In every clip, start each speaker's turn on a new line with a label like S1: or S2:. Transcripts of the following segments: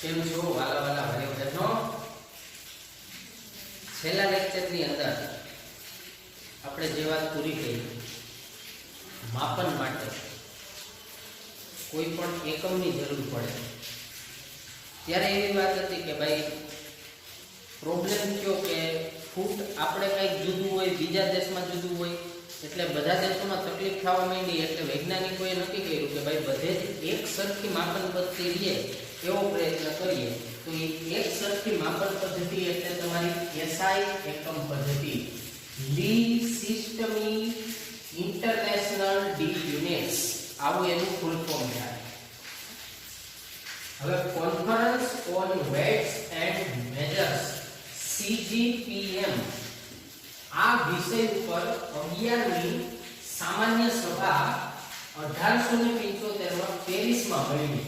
S1: કેમ છો વાલા વાલા ભાઈઓ બહેનો? છેલ્લા લેક્ચરની અંદર આપણે જે વાત પૂરી કરી, માપન માટે કોઈ પણ એકમની જરૂર પડે ત્યારે એવી વાત હતી કે ભાઈ પ્રોબ્લેમ કયો કે ફૂટ આપણે કંઈક જુદું હોય, બીજા દેશમાં જુદું હોય, એટલે બધા દેશોમાં તકલીફ થવા માંડી. એટલે વૈજ્ઞાનિકોએ નક્કી કર્યું કે ભાઈ બધે જ એક સરખી માપન પદ્ધતિ રહે એવો પ્રયત્ન કરીએ. તો એ એક સરખી માપન પદ્ધતિ એટલે તમારી એસઆઈ એકમ પદ્ધતિ, લી સિસ્ટમી ઇન્ટરનેશનલ ડી યુનિટ્સ, આવું એનું ફૂલ ફોર્મ થાય. હવે conference on weights and measures CGPM આ વિષય ઉપર 11મી સામાન્ય સભા 1875 માં પેરિસમાં મળી.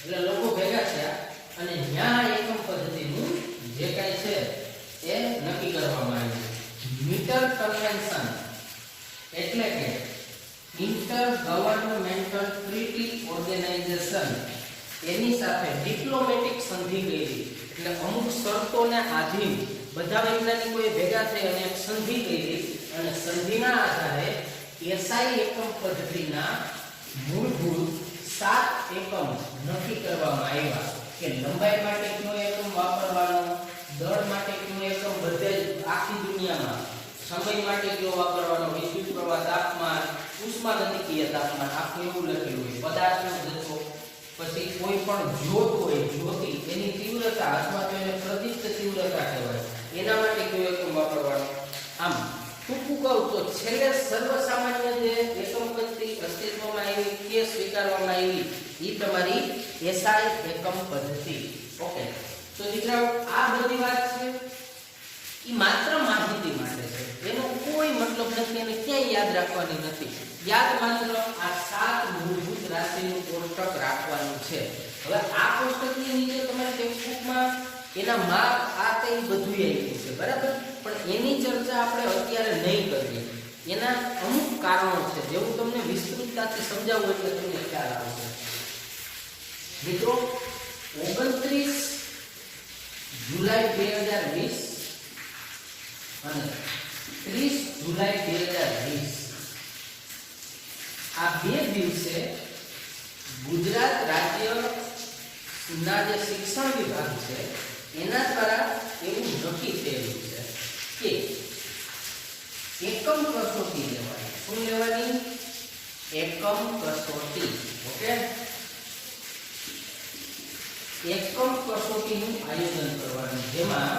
S1: એટલે લોકો ભેગા થયા અને ત્યાં એકમ પદ્ધતિનું જે કાંઈ છે એ નક્કી કરવામાં આવ્યું. મીટર કન્વેન્શન એટલે કે ઇન્ટર ગવર્નમેન્ટલ ટ્રીટી ઓર્ગેનાઇઝેશન, એની સાથે ડિપ્લોમેટિક સંધિ કરી. એટલે અમુક શરતોને આધીન બધા વૈજ્ઞાનિકોએ ભેગા થઈ અને એક સંધિ કરી અને સંધિના આધારે એસઆઈ એકમ પદ્ધતિના મૂળભૂત 7 એકમ નક્કી કરવામાં આવ્યા કે લંબાઈ માટે કયો એકમ વાપરવાનો, દળ માટે કયો એકમ બધે આખી દુનિયામાં, સમય માટે કયો વાપરવાનો, વિદ્યુત પ્રવાહ, તાપમાન, ઉષ્માગતિકીય તાપમાન, આખું એવું લખેલું હોય. પદાર્થનો જથ્થો, પછી કોઈ પણ જ્યોત હોય, જ્યોતિ એની તીવ્રતા અથવા તો એને પ્રદીપ્ત તીવ્રતા કહેવાય, એના માટે કયો એકમ વાપરવાનો. આમ ટૂંકું કહું તો છેલ્લે સર્વસામાન્ય જે એકમ પદ્ધતિ અસ્તિત્વમાં આવી કે સ્વીકારવામાં આવી એ તમારી એસઆઈ એકમ પદ્ધતિ. ઓકે, તો દીકરાઓ આ બધી વાત છે એ માત્ર માહિતી માટે છે, એનો કોઈ મતલબ નથી અને ક્યાંય યાદ રાખવાની નથી. યાદ માત્ર આ 7 મૂળભૂત રાશિનું કોષ્ટક રાખવાનું છે. હવે આ કોષ્ટકની નીચે તમારે ટેક્સ્ટબુકમાં એના માપ આ કઈ બધું આપ્યું છે, બરાબર, પણ એની ચર્ચા આપણે અત્યારે નહીં કરીએ. એના અમુક કારણો છે જે હું તમને વિસ્તૃતતાથી સમજાવું એટલે તમને ખ્યાલ આવશે. મિત્રો, 29 જુલાઈ 2020 અને 30 જુલાઈ 2020 આ બે દિવસે ગુજરાત રાજ્યના જે શિક્ષણ વિભાગ છે એના દ્વારા એવું નક્કી થયેલું છે કે એકમ કસોટી લેવાની. શું લેવાની? એકમ કસોટી. ઓકે, એકમ કસોટીનું આયોજન કરવાનું, જેમાં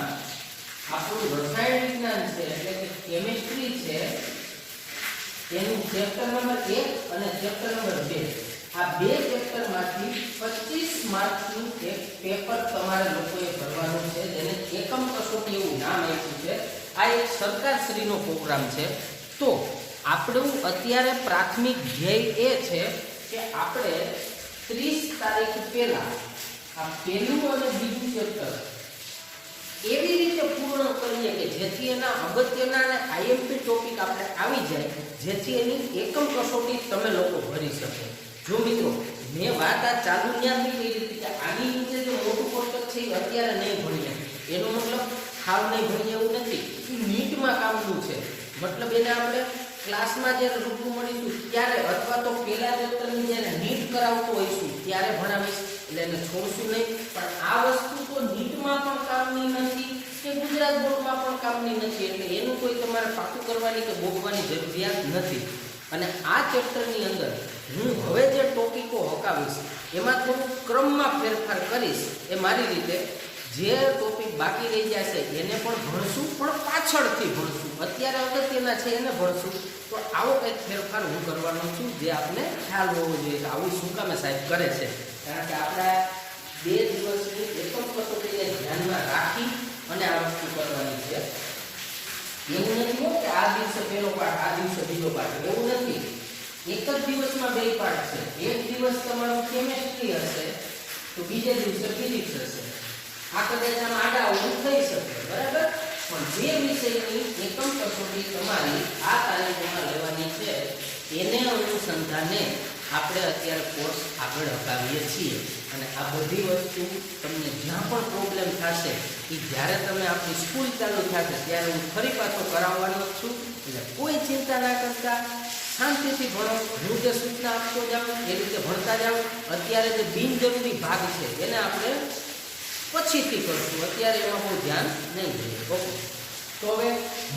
S1: આપણું રસાયણ વિજ્ઞાન છે એટલે કે કેમિસ્ટ્રી છે એનું ચેપ્ટર નંબર 1 અને ચેપ્ટર નંબર 2, આ બે ચેપ્ટરમાંથી 25 માર્ક્સનું એક પેપર તમારે લોકોએ ભરવાનું છે, જેને એકમ કસોટી એવું નામ આપ્યું છે. આ એક સરકારશ્રીનો પ્રોગ્રામ છે. તો આપણું અત્યારે પ્રાથમિક ધ્યેય એ છે કે આપણે 30 તારીખ પહેલા આ પહેલું અને બીજું ચેપ્ટર એવી રીતે પૂર્ણ કરીએ કે જેથી એના અગત્યના અને આઈએમપી ટોપિક આપણે આવી જાય, જેથી એની એકમ કસોટી તમે લોકો ભરી શકો. જો મિત્રો, મેં વાત આ ચાલુ ત્યાંથી કરી હતી કે આની નીચે જે મોટું કોષ્ટક છે એ અત્યારે નહીં ભણીએ, એનો મતલબ ખાવ નહીં ભણીએ એવું નથી. એ નીટમાં કામનું છે. મતલબ એને આપણે ક્લાસમાં જ્યારે રૂબરૂ મળીશું ત્યારે અથવા તો પહેલા ચેપ્ટરની જ્યારે નીટ કરાવતો હોઈશું ત્યારે ભણાવીશ, એટલે એને છોડશું નહીં. પણ આ વસ્તુ તો નીટમાં પણ કામની નથી કે ગુજરાત બોર્ડમાં પણ કામની નથી, એટલે એનું કોઈ તમારે પાકું કરવાની કે બોગવાની જરૂરિયાત નથી. અને આ ચેપ્ટરની અંદર હું હવે જે ટોપિકો હકાવીશ એમાં થોડું ક્રમમાં ફેરફાર કરીશ. એ મારી રીતે જે ટોપિક બાકી રહી જશે એને પણ ભણશું, પણ પાછળથી ભણશું. અત્યારે અગત્યના છે એને ભણશું. તો આવો કંઈક ફેરફાર હું કરવાનો છું, જે આપને ખ્યાલ હોવો જોઈએ કે આવું શું કામે સાહેબ કરે છે. કારણ કે આપણા 2 દિવસની એકમ કસોટીને ધ્યાનમાં રાખી અને આ વસ્તુ કરવાની છે. એવું નથી કે આ દિવસે પહેલો પાઠ, આ દિવસે બીજો પાઠ, એવું નથી. એક જ દિવસમાં 2 પાઠ છે. એક દિવસ તમારું કેમેસ્ટ્રી હશે તો બીજે દિવસે ફિઝિક્સ હશે. આ કદાચ આમ આડા અવળું થઈ શકે, બરાબર, પણ જે વિષયની એકમ કસોટી તમારી આ તારીખોમાં લેવાની છે એને અનુસંધાને આપણે અત્યારે કોર્સ આગળ હકાવીએ છીએ અને આ બધી વસ્તુ તમને જ્યાં પણ પ્રોબ્લેમ થશે એ જ્યારે તમે આપણી સ્કૂલ ચાલુ થશે ત્યારે હું ફરી પાછો કરાવવાનો જ છું. એટલે કોઈ ચિંતા ના કરતા શાંતિથી ભણો. હું જે સૂચના આપતો જાઉં એ રીતે ભણતા જાઓ. અત્યારે જે બિનજરૂરી ભાગ છે એને આપણે પછીથી કરશું, અત્યારે એમાં બહુ ધ્યાન નહીં દઈએ. ઓકે, તો હવે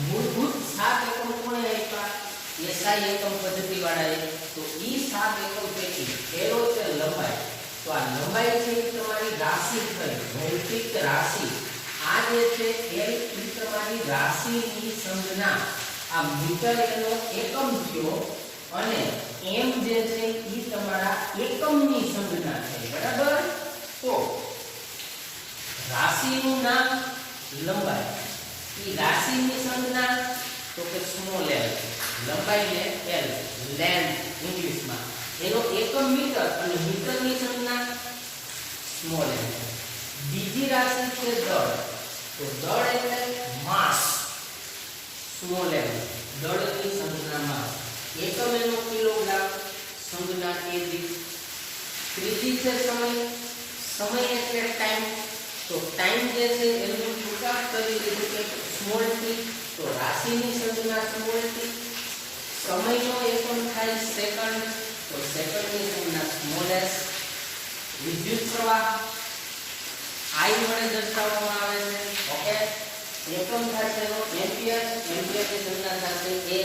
S1: મૂળભૂત 7 એકમ કોણે આપ્યા? એસઆઈ એકમ પદ્ધતિવાળાએ. તો ઈ 7 એકમ પૈકી પહેલો છે લંબાઈ. તો આ લંબાઈ છે એ તમારી રાશિ થઈ, ભૌતિક રાશિ. આ જે છે એ તમારી રાશિની સંજ્ઞા. આ મીટર એનો એકમ થયો અને એમ જે છે એ તમારા એકમની સંજ્ઞા છે. બરાબર? તો રાશિનું નામ લંબાઈ. ઈ રાશિની સંજ્ઞા તો કે સ્મોલ l, લંબાઈને l, લેન્થ ઇંગ્લિશમાં. એનો એકમ મીટર અને મીટરની સંજ્ઞા સ્મોલ l. બીજી રાશિ છે દળ. તો દળ એટલે માસ, સ્મોલ l. દળની સંજ્ઞા માસ. એકમ એનો કિલોગ્રામ, સંજ્ઞા કેજી. ત્રીજી છે સમય. સમય એટલે ટાઈમ. તો ટાઈમ જે છે એનું ટૂંકા કરી લીધું કે સ્મોલ t. તો રાશિની સંજ્ઞા સ્મોલ t. સમયનો એકમ થાય સેકન્ડ. તો સેકન્ડની સંજ્ઞા સ્મોલ s. વિદ્યુત પ્રવાહ I વડે દર્શાવવામાં આવે છે. ઓકે, એકમ થશે એનો એમ્પિયર. એમ્પિયરની સંજ્ઞા થશે A.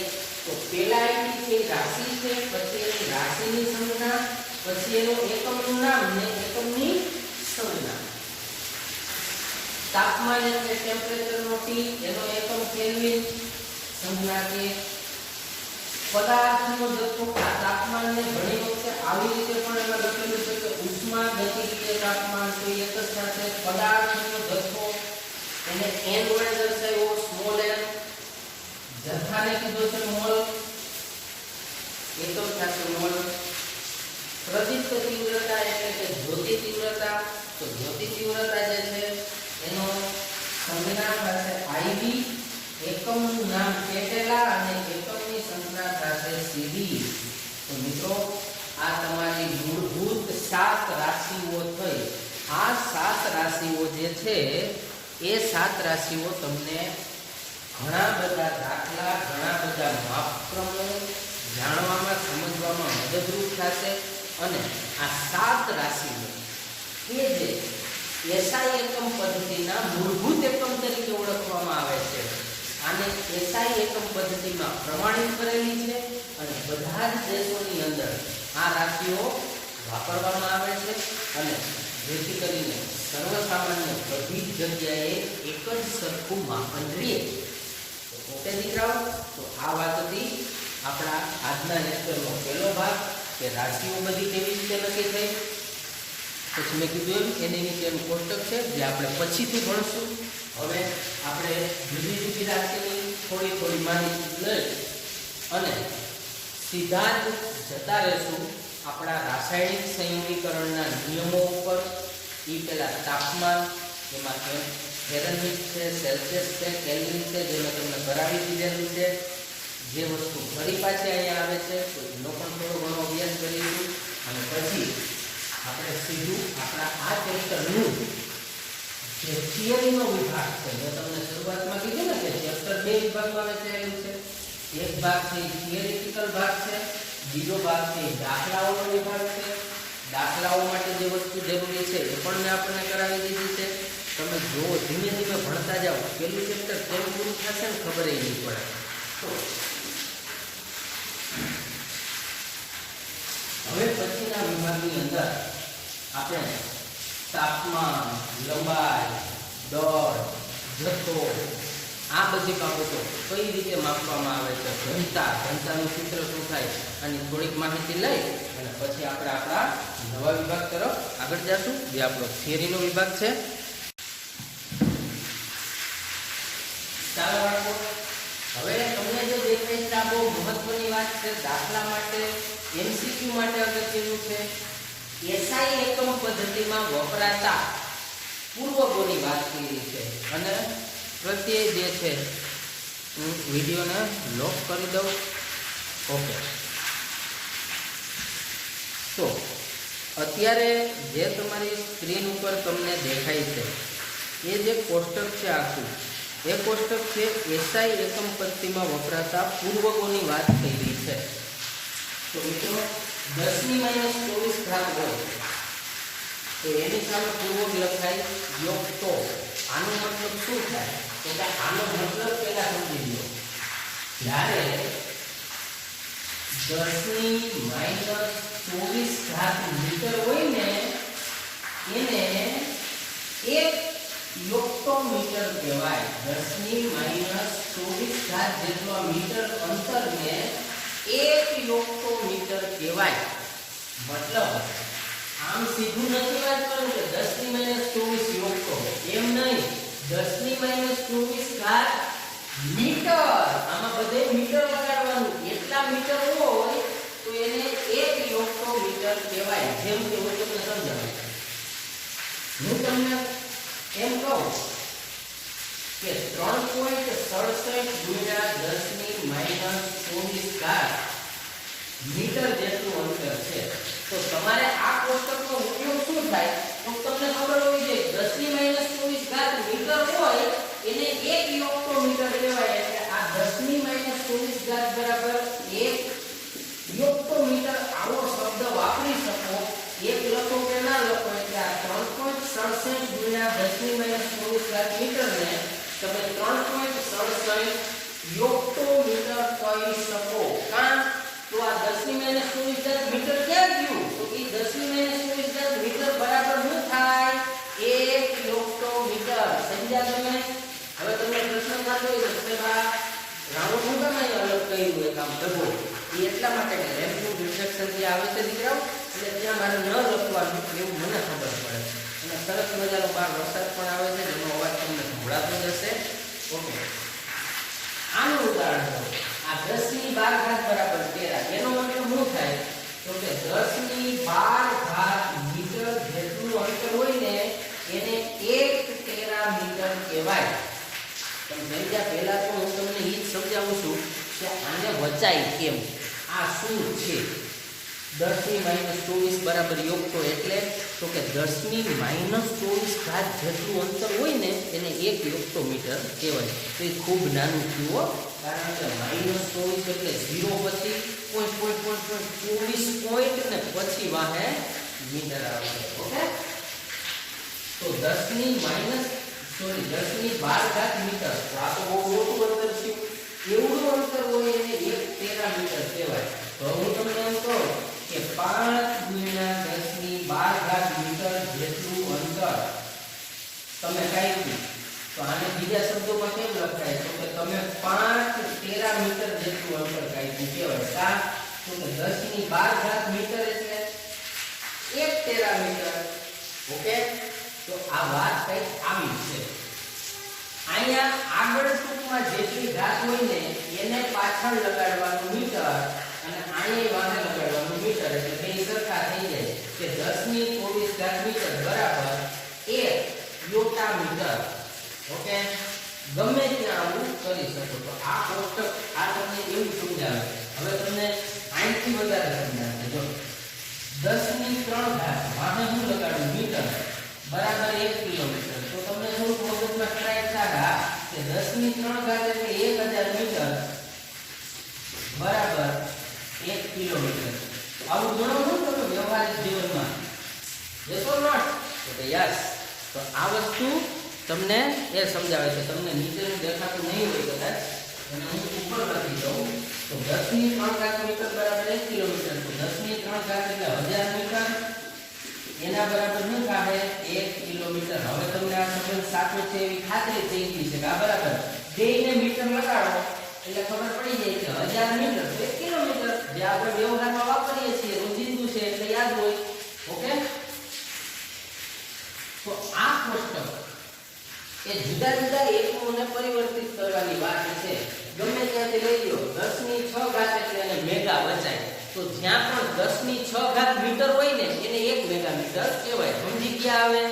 S1: તો પહેલા એ રાશિ છે, પછી એની રાશિની સંજ્ઞા, પછી એનું એકમનું નામ ને એકમની સંજ્ઞા. તાપમાન એટલે ટેમ્પરેચરનો T, એનો એકમ કેલ્વિન, સંજ્ઞા કે. પદાર્થનો જથ્થો. આ તાપમાનને ઘણી વખતે આવી રીતે પણ એમાં લખેલું છે કે ઉષ્મા ગતિકીય તાપમાન. તો એક જ સાથે પદાર્થનો જથ્થો એને n વડે દર્શાવ્યો, સ્મોલ n. જથ્થાને કીધો છે મોલ, એકમ થશે મોલ. પ્રદીપ્ત તીવ્રતા એટલે કે જ્યોતિ તીવ્રતા. તો જ્યોતિ તીવ્રતા જે છે એનો સંજ્ઞા થશે IV, એકમનું નામ કેટેલા અને એકમની સંજ્ઞા થશે CD. તો મિત્રો આ તમારી મૂળભૂત 7 રાશિઓ થઈ. આ 7 રાશિઓ જે છે એ 7 રાશિઓ તમને ઘણા બધા દાખલા, ઘણા બધા માપક્રમો જાણવામાં, સમજવામાં મદદરૂપ થશે. અને આ 7 રાશિઓ કે જે એસઆઈ એકમ પદ્ધતિના મૂળભૂત એકમ તરીકે ઓળખવામાં આવે છે. આને એસઆઈ એકમ પદ્ધતિમાં પ્રમાણિત કરેલી છે અને બધા જ દેશોની અંદર આ રાશિઓ વાપરવામાં આવે છે. અને જેથી કરીને સર્વસામાન્ય બધી જ જગ્યાએ એક જ સરખું માપન રહે. ઓકે દીકરાઓ, તો આ વાત હતી આપણા આજના લેક્ચરનો પહેલો ભાગ કે રાશિઓ બધી કેવી રીતે નક્કી થઈ. પછી મેં કીધું એની નીચેનું કોષ્ટક છે જે આપણે પછીથી ભણશું. હવે આપણે જુદી જુદી રાશિની થોડી માહિતી લઈ અને સીધા જ જતા રહેશું આપણા રાસાયણિક સંયોગીકરણના નિયમો ઉપર. એ પહેલાં તાપમાન, એમાં ફેરનહીટ છે, સેલ્સિયસ છે, કેલ્વિન છે, જે મેં તમને કરાવી દીધેલું છે. જે વસ્તુ ફરી પાછી અહીંયા આવે છે તો એનો પણ થોડો ઘણો અભ્યાસ કરીશું. અને પછી આપણે સીધું આપણા આ ચેપ્ટરનું જે થિયરીનો વિભાગ છે, મેં તમને શરૂઆતમાં કીધું ને કે ચેપ્ટર 2 વિભાગમાં વહેંચાયેલું છે. એક ભાગ છે થિયરિટિકલ ભાગ છે, બીજો ભાગ છે દાખલાઓનો વિભાગ છે. દાખલાઓ માટે જે વસ્તુ જરૂરી છે એ પણ મેં આપણને કરાવી દીધી છે. તમે જો ધીમે ધીમે ભણતા જાઓ, પહેલું ચેપ્ટર કેમ પૂરું થશે ને ખબર નહીં પડે. તો હવે પછીના વિભાગની અંદર આપણે તાપમાન, લંબાઈ, દળ, જથ્થો, આ બધી બાબતો કઈ રીતે માપવામાં આવે છે, ઘનતાનું સૂત્ર શું થાય, આની થોડીક માહિતી લઈ અને પછી આપણે આપણા નવા વિભાગ તરફ આગળ જશું, જે આપણો થિયરીનો વિભાગ છે. ચાલો બાળકો, હવે તમને જે દેખાય છે આ બહુ મહત્વની વાત છે. દાખલા માટે, MCQ માટે અગત્યનું છે. એસઆઈ એકમ પદ્ધતિમાં વપરાતા પૂર્વકોની વાત કરી છે અને પ્રત્યય જે છે હું વિડીયોને લોક કરી દઉં. ઓકે, અત્યારે જે તમારી સ્ક્રીન ઉપર તમને દેખાય છે એ જે કોષ્ટક છે આખું એ કોષ્ટક છે એસઆઈ એકમ પદ્ધતિમાં વપરાતા પૂર્વકોની વાત થઈ રહી છે. તો મિત્રો 10⁻24 ઘાત હોય તો એની સામે પૂર્વક લખાય યોગતો. આનો મતલબ શું થાય? તો કે આનો મતલબ પહેલા સમજી લો. જ્યારે 10⁻24 ઘાત મીટર હોય ને એને એક યોક્ટોમીટર કહેવાય. 10⁻24 ઘાત જેટલા મીટર અંતરને એક યોક્ટોમીટર કહેવાય. મતલબ આમ સીધું નથી વાત કરું કે 10⁻24 યોક્ટો, એમ નહીં. 10⁻24 ઘાત મીટર, આમાં બધે મીટર લગાડવાનું. એટલા મીટર હોય તો એને એક યોક્ટોમીટર કહેવાય. જેમ કે હું તમને સમજાવું. હું તમને એમ કહું કે 3.67 ગુણ્યા 10⁻24 ઘાત મીટર જેટલું અંતર છે. તો તમારે આ કોષ્ટકનો ઉપયોગ શું થાય તો તમને ખબર હોવી જોઈએ. 10⁻24 ઘાત મીટર હોય એને એક યોક્ટોમીટર કહેવાય. એટલે આ 10⁻24 ઘાત બરાબર એક યોક્ટોમીટર આવો શબ્દ વાપરી શકો. એક લખો કે ના લખો એટલે આ 3.67 ગુણ્યા 10⁻24 ઘાત મીટરને તમે 3.67 યોક્ટોમીટર કહી શકો. કાં તો આ 10⁻24 ઘાત મીટર ક્યાં ગયું? તો એ 10⁻24 ઘાત મીટર બરાબર શું થાય? એક યોક્ટોમીટર. સમજ્યા તમે? હવે તમને પ્રશ્ન થતો હોય કે સાહેબ રાઉન્ડ હું કેમ અલગ કર્યું હોય કામ કરવો? એ એટલા માટે કે રેમ્પનું ડિફ્રેક્શન જે આવે છે દીકરાઓ, એટલે ત્યાં મારે ન લખવાનું એવું મને ખબર પડે. અને સરસ મજાનો બહાર વરસાદ પણ આવે છે જેનો અવાજ તમને સંભળાતો જ હશે. ઓકે, આનું ઉદાહરણ લો. આ 10⁻12 ઘાત બરાબર 13. એનો મતલબ શું થાય? તો કે 10⁻12 ઘાત મીટર જેટલું અંતર હોય ને એને 1 ટેરામીટર કહેવાય. પણ સમજ્યા? પહેલા તો હું તમને એ જ સમજાવું છું કે આને વચાય કેમ. આ શું છે? 10⁻24 બરાબર યોગતો એટલે તો કે 10⁻24 ઘાત જેટલું અંતર હોય ને એને એક યોક્ટોમીટર કહેવાય. તો એ ખૂબ નાનું થયું, કારણ કે -24 એટલે 0 પછી .24 પોઈન્ટ ને પછી વાહે મીટર આવશે. ઓકે, તો 10⁻12 ઘાત મીટર, તો આ તો બહુ મોટું અંતર છે. એવડું અંતર હોય એને 1 ટેરામીટર કહેવાય. તો હું તમને એમ કહું કે 5 ગુણ્યા 10⁻12 ઘાત મીટર જેટલું અંતર તમે કાઢ્યું તો આને બીજા શબ્દોમાં કેમ લખાય? તો કે તમે 5 ટેરામીટર જેટલું અંતર કાઢ્યું કહેવાય. કા તો કે 10⁻12 ઘાત મીટર એટલે 1 ટેરામીટર. ઓકે, તો આ વાત કઈ આવી છે. અહીંયા આગળ ટૂંકમાં જેટલી ઘાત હોય ને એને પાછળ લગાડવાનું મીટર અને અહીંયા વાને લગાડવાનું મીટર, એટલે બે સરખા થઈ જાય કે 10⁻24 ઘાત મીટર બરાબર 1 યોટામીટર. ઓકે, ગમે ત્યાં આવું કરી શકો. તો આ કોષ્ટક આ તમને એવું સમજાવે. હવે તમને આઈથી વધારે સમજાવે. જો 10⁻3 ઘાત વાને હું લગાડું મીટર બરાબર 1 કિલોમીટર. તો તમને થોડું મગજમાં સ્ટ્રાઇક થાય કે 10⁻3 ઘાત એટલે 1000 મીટર બરાબર 1 કિલોમીટર. આવું ગણો છો તમે વ્યવહારિક જીવનમાં? Yes or not? તો યસ. તો આ વસ્તુ તમને એ સમજાવે છે. તમને નીચેનું દેખાતું નહીં હોય કદાચ, અને હું ઉપર લખી દઉં તો 10⁻3 ઘાત મીટર બરાબર 1 કિલોમીટર. તો 10⁻3 ઘાત એટલે 1000 મીટર, એના બરાબર શું થાય? 1 કિલોમીટર. હવે તમને આ સંબંધ સાચો છે એવી ખાતરી થઈ ગઈ છે કે આ બરાબર બેને મીટર લગાડો એટલે ખબર પડી જાય કે 1000 મીટર તો 1 કિલોમીટર, જે આપણે વ્યવહારમાં વાપરીએ છીએ, રોજિંદુ છે એટલે યાદ હોય. ઓકે, તો આ કોષ્ટક એ જુદા જુદા એકમોને પરિવર્તિત કરવાની વાત છે. ગમે ત્યાંથી લઈ લો. 10�6 ઘાત એટલે એને મેગા વચાય. તો જ્યાં પણ 10�6 ઘાત મીટર હોય ને એને 1 મેગામીટર કહેવાય. સમજી ગયા? આવે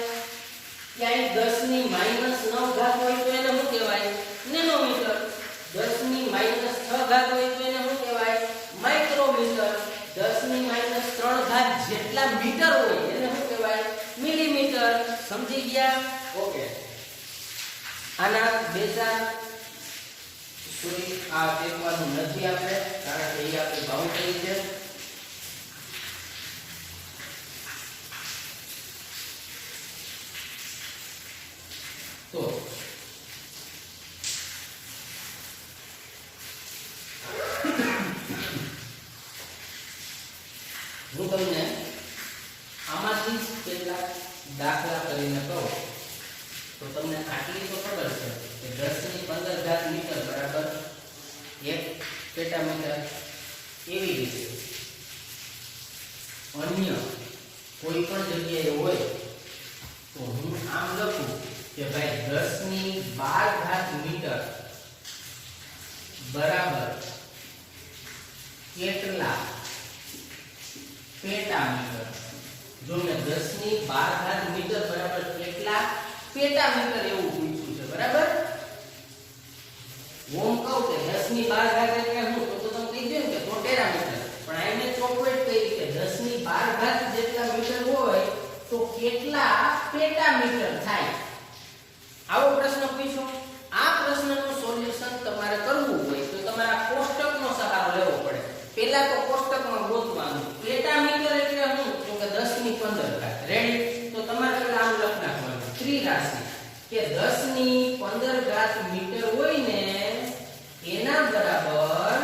S1: ક્યાંય 10⁻9 ઘાત હોય તો એને શું કહેવાય? નેનોમીટર. 10⁻6 ઘાત હોય તો એને શું કહેવાય? માઇક્રોમીટર. 10⁻3 ઘાત જેટલા મીટર હોય એને શું કહેવાય? મિલીમીટર. સમજી ગયા? ઓકે. આના બેઝા આ ટેકવાનું નથી આપણે, કારણ કે એ આપણી બાઉન્ડરી છે. તો હું તમને આમાંથી કેટલાક દાખલા કરીને કહું તો તમને આટલી તો ખબર છે કે 10⁻15 મીટર બરાબર 1 પેટામીટર. એવી રીતે અન્ય કોઈ પણ જગ્યાએ હોય તો હું આમ લખું કે ભાઈ 10⁻12 મીટર બરાબર કેટલા પેટામીટર. જો મેં 10⁻12 મીટર બરાબર કેટલા પેટામીટર એવું પૂછ્યું છે, બરાબર. ઓમ કહું કે 10⁻12 એટલે હું તો તમે કહી દો કે તો ટેરામીટર, પણ આને ચોકવેટ કરી કે 10⁻12 જેટલા મીટર હોય તો કેટલા પેટામીટર થાય. આવો પ્રશ્ન પૂછ્યો. આ પ્રશ્નનું સોલ્યુશન તમારે કરવું હોય તો તમારે કોષ્ટકનો સહારો લેવો પડે. પહેલા તો કોષ્ટકમાં ગોતવાનું પેટામીટર એટલે શું, તો કે 10⁻15. રેડી? તો તમારે પહેલા આમ લખ નાખવાનું ત્રિરાશિ કે 10⁻15 મીટર હોય ને એના બરાબર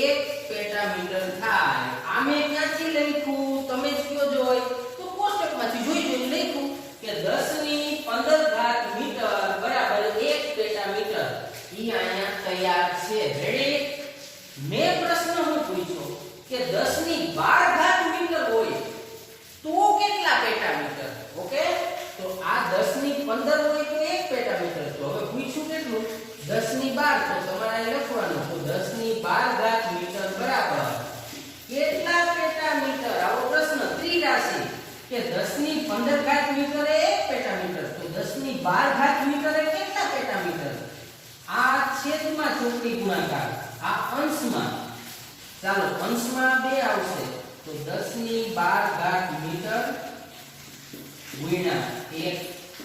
S1: 1 પેટામીટર થાય. આમે ક્યાંથી લખ્યું તમે જ કયો જોઈ તો કોષ્ટકમાંથી જોઈ લખ્યું કે 10⁻15 મીટર બરાબર 1 પેટામીટર. ઈ અહીંયા તૈયાર છે. રેડી? મેં પ્રશ્ન શું પૂછ્યો કે 10⁻12 મીટર હોય તો કેટલા પેટામીટર. ઓકે, તો આ 10⁻15 હોય તો 1 પેટામીટર. તો હવે પૂછ્યું કેટલું? 10⁻12. તો તમારે લખવાનું તો 10⁻12 મીટર બરાબર કેટલા પેટામીટર. આવો પ્રશ્ન ત્રિરાશિ કે 10⁻15 મીટર એ 1 પેટામીટર. તો 10⁻12 મીટર એ કેટલા પેટામીટર. આ છેદમાં ચોકડી ગુણાકાર, આ અંશમાં. ચાલો અંશમાં 2 આવશે તો 10⁻12 મીટર ગુણ્યા 1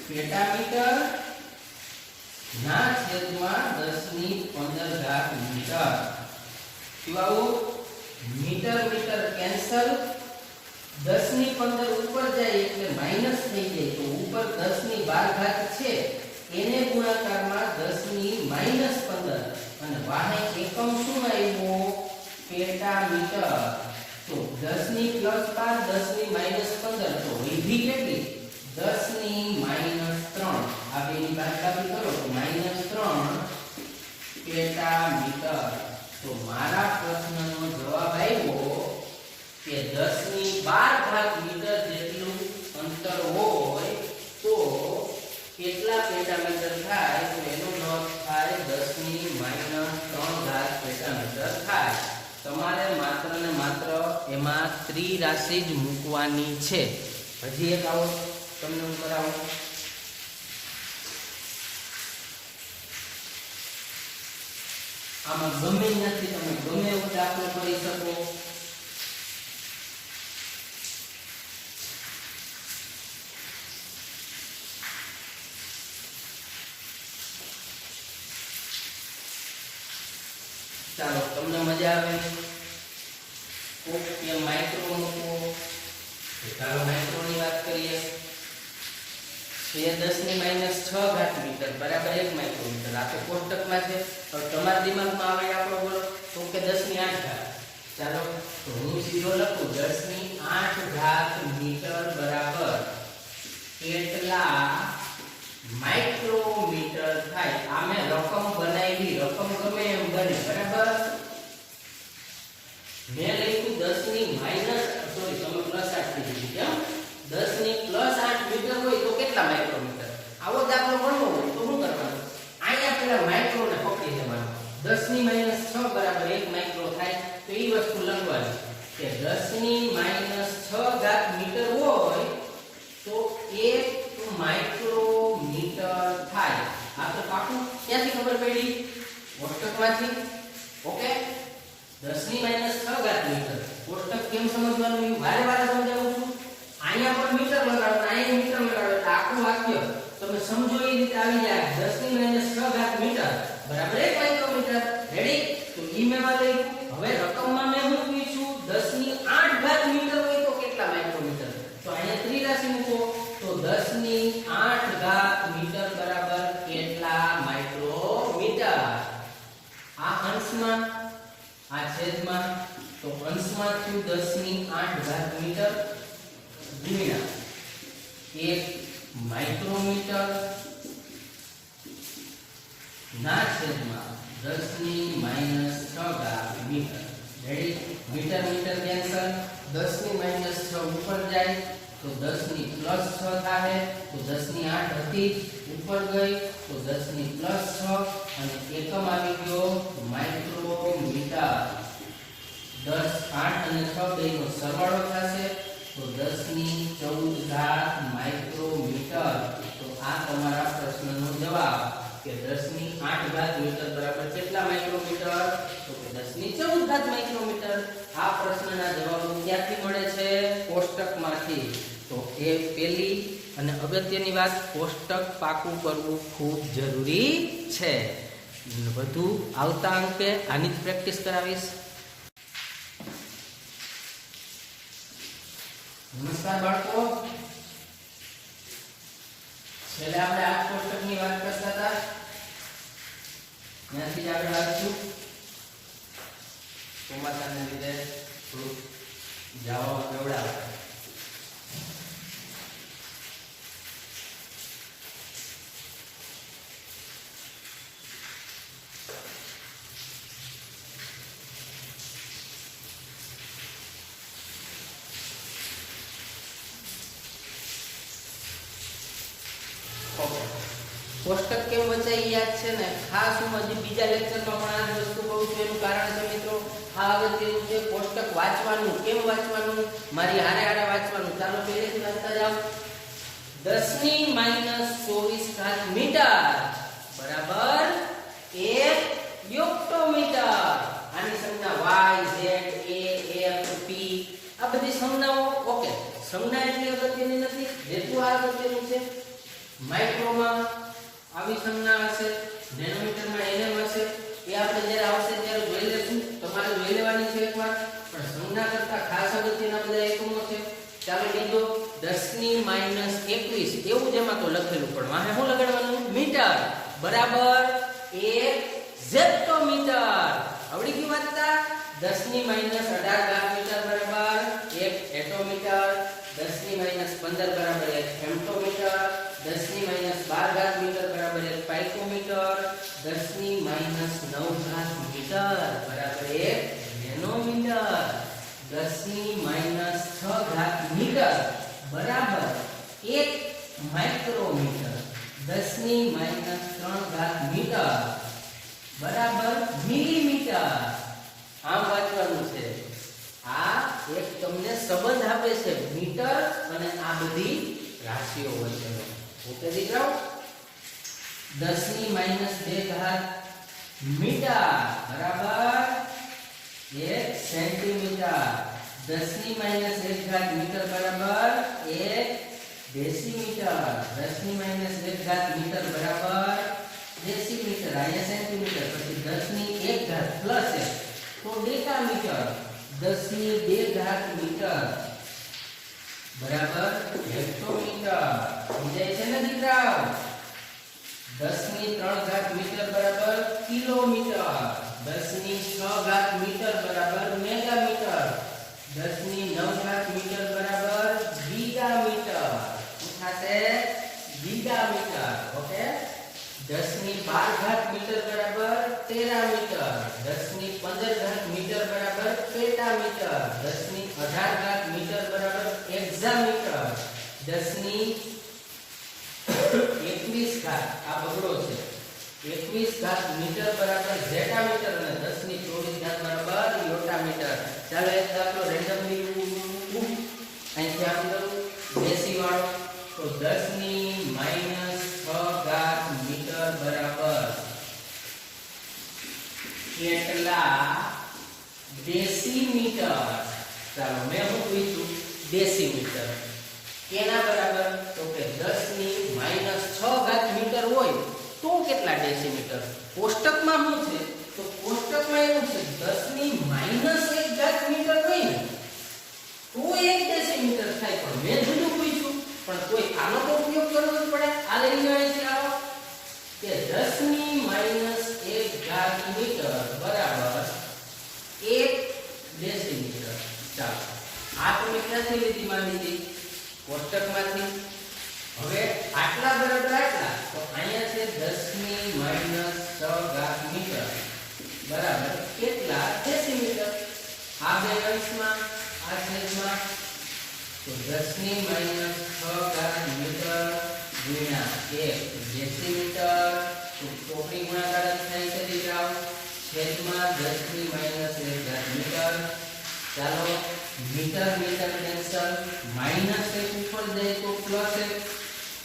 S1: પેટામીટર ના છેદમાં 10⁻15 મીટર. શું આવું? Metre meter cancel. 10⁻15 ઉપર જાય એટલે માઈનસ થઈ જાય, તો ઉપર 10⁻12 છે એને ગુણાકારમાં 10⁻−15 અને વાહે એકમ શું આવ્યો? પેટામીટર. તો 10⁻+12 10⁻−15 તો વિધિ કેટલી? 10⁻³ આ બેની બાદબાકી કરો તો -3 પેટામીટર. તો મારા પ્રશ્નનો જવાબ આવ્યો કે 10⁻12 મીટર જેટલું અંતર હોય તો કેટલા પેટામીટર થાય? તો એનો અર્થ થાય 10⁻³ પેટામીટર થાય. તમારે માત્ર ને માત્ર એમાં ત્રિરાશિ જ મૂકવાની છે. હજી એક આવો તમને હું કરાવું. આમાં ગમે નથી, તમે ગમે એવો દાખલો કરી શકો. ચાલો તમને મજા આવે કે માઇક્રો મૂકો. ચાલો માઇક્રોની વાત કરીએ. તો એ 10⁻6 મીટર બરાબર 1 માઇક્રોમીટર. આ તો કોષ્ટકમાં છે. હવે તમારા દિમાગમાં આવે આપણો બોલો તો કે 10⁻8. ચાલો તો હું સીધો લખું 10⁻8 મીટર બરાબર કેટલા માઇક્રોમીટર થાય. આ મેં રકમ બનાવી, રકમ ગમે એમ બને, બરાબર. મેં લખ્યું 10⁻⁻, તમે +8 થઈ દીધું. કેમ? 10⁻+8 મીટર હોય તો કેટલા માઇક્રોમીટર. આવો દાખલો ગણવો હોય તો શું કરવાનું? અહીંયા પેલા માઇક્રોને પકડી લેવાનું. 10⁻6 બરાબર 1 માઇક્રો થાય. તો એ વસ્તુ લખવાની કે 10⁻6 મીટર હોય તો 1 માઇક્રોમીટર થાય. આ તો પાકું ક્યાંથી ખબર પડી? કોષ્ટકમાંથી. Okay, 10⁻6 metre. કોષ્ટક કેમ સમજવાનું? વારે વારે समझो ये रीते આવી જાય 10 ની -6 ઘાત મીટર બરાબર 1 માઇક્રોમીટર રેડી તો ઈ મે માં લઈ હવે રકમમાં મે શું પૂછ્યું 10 ની 8 ઘાત મીટર હોય તો કેટલા માઇક્રોમીટર તો અહીંયા ત્રિરાશી મૂકો તો 10 ની 8 ઘાત મીટર બરાબર કેટલા માઇક્રોમીટર આ અંશમાં આ છેદમાં તો અંશમાં થયું 10 ની 8 ઘાત મીટર ગુણ્યા 1 માઇક્રોમીટર ના છેદમાં 10 ની -6 ઘાત meter ready meter meter cancel 10 ની -6 ઉપર જાય તો 10 ની +6 થાય તો 10 ની 8 હતી ઉપર ગઈ તો 10 ની +6 અને એકમ આવી ગયો માઇક્રોમીટર 10 8 અને 6 બેનો સરવાળો થશે તો 10 ની 14 ઘાત માઇક્રોમીટર તો આ તમારા પ્રશ્નનો જવાબ કે 10 ની 8 ઘાત મીટર બરાબર કેટલા માઇક્રોમીટર તો કે 10 ની 14 ઘાત માઇક્રોમીટર આ પ્રશ્નના જવાબો ક્યાંથી મળે છે કોષ્ટકમાંથી તો એ પહેલી અને અગત્યની વાત કોષ્ટક પાકું કરવું ખૂબ જરૂરી છે વધુ આવતા અંકે આની જ પ્રેક્ટિસ કરાવીશ નમસ્કાર બાળકો છેલ્લે આપણે આ કોષ્ટકની વાત કરતા હતા ત્યાંથી જ આગળ વધશું ચોમાસાને લીધે થોડુંક જવામાં કેવડાવે કોષ્ટક કેમ વચાઈ યાદ છે ને ખાસ હું હજી બીજા લેક્ચરમાં પણ આ વસ્તુ કહું છું એનું કારણ છે મિત્રો આ અગત્યનું છે કોષ્ટક વાંચવાનું કેમ વાંચવાનું મારી હારે હારે વાંચવાનું ચાલો પહેલેથી વાંચતા જાઓ 10 ની -24 ઘાત મીટર બરાબર 1 યોક્ટોમીટર આની સંજ્ઞા y z a f p આ બધી સંજ્ઞાઓ ઓકે સંજ્ઞા એટલી અગત્યની નથી જેટલું આ અગત્યનું છે માઇક્રોમાં આવી સંજ્ઞા હશે નેનોમીટરમાં nm હશે એ આપણે જ્યારે આવશે ત્યારે જોઈ લેશું તમારે જોઈ લેવાની છે એકવાર પણ સંજ્ઞા કરતા ખાસ અગત્યના બધા એકમો છે ચાલો લીધો 10 ની -21 એવું જ એમાં તો લખેલું પણ વાહે શું લગાડવાનું મીટર બરાબર 1 ઝેપ્ટોમીટર આવડી ગયું વાંચતા 10 ની -18 ઘાત મીટર બરાબર 1 એટોમીટર 10 ની -15 બરાબર 1 ફેમ્ટોમીટર 10 ની -12 ઘાત મીટર બરાબર 1 પાઇકોમીટર 10 ની -9 ઘાત મીટર બરાબર 1 નેનોમીટર 10 ની -6 ઘાત મીટર બરાબર 1 માઇક્રોમીટર 10 ની -3 ઘાત મીટર બરાબર મિલીમીટર આમ વાંચવાનું છે આ એક તમને સંબંધ આપે છે મીટર અને આ બધી રાશિઓ વચ્ચેનો ઓકે દીકરાઓ 10 ની -2 ઘાત મીટર બરાબર 1 સેન્ટીમીટર 10 ની -1 ઘાત મીટર બરાબર 1 ડેસીમીટર 10 ની -1 ઘાત મીટર બરાબર ડેસીમીટર અહીંયા સેન્ટીમીટર પછી 10 ની 1 ઘાત પ્લસ 1 તો ડેકામીટર 10 ની 2 ઘાત મીટર બરાબર હેક્ટોમીટર સમજાય છે ને દીકરાઓ 10 ની 3 ઘાત મીટર બરાબર કિલોમીટર 10 ની 6 ઘાત મીટર બરાબર મેગામીટર 10 ની 9 ઘાત મીટર બરાબર ગીગામીટર શું થશે ગીગામીટર ઓકે 10 ની 12 ઘાત મીટર બરાબર ટેરામીટર 10 ની 15 ઘાત મીટર બરાબર પેટામીટર 10 ની 18 ઘાત મીટર બરાબર હેક્સામીટર 10 ની 21 ઘાત આ બગડો છે 21 ઘાત મીટર બરાબર ઝેટામીટર અને 10 ની 24 ઘાત બરાબર યોટામીટર ચાલો એક દાખલો રેન્ડમલી અહીંથી આમ કરું દેશી વાળો તો 10 ની -6 ઘાત મીટર બરાબર કેટલા ડેસીમીટર ચાલો મેં શું પૂછ્યું ડેસીમીટર કેના બરાબર તો કે 10 ની -6 ઘાત કેટલા ડેસીમીટર? કોષ્ટકમાં શું છે? તો કોષ્ટકમાં એવું છે 10 ની -1 ઘાત મીટર હોય ને તો 1 ડેસીમીટર થાય. પણ મેં જુદું પૂછ્યું, પણ કોઈ આનો તો ઉપયોગ કરવો જ પડે. આ લઈ ગણીએ આવો કે 10 ની -1 ઘાત મીટર બરાબર 1 ડેસીમીટર. ચાલો આ તો ક્યાંથી લીધી માહિતી? કોષ્ટકમાંથી. હવે આટલા બરાબર આટલા, તો અહીંયા છે 10 ની -6 ઘાત મીટર બરાબર કેટલા ડેસીમીટર? આ બે અંશમાં આ છેદમાં, તો 10 ની -6 ઘાત મીટર ગુણ્યા 1 ડેસીમીટર, તો ચોકડી ગુણાકાર થાય છે દીકરાઓ, છેદમાં 10 ની -1 ઘાત મીટર. ચાલો મીટર મીટર કેન્સલ, -1 ઉપર જાય તો +1,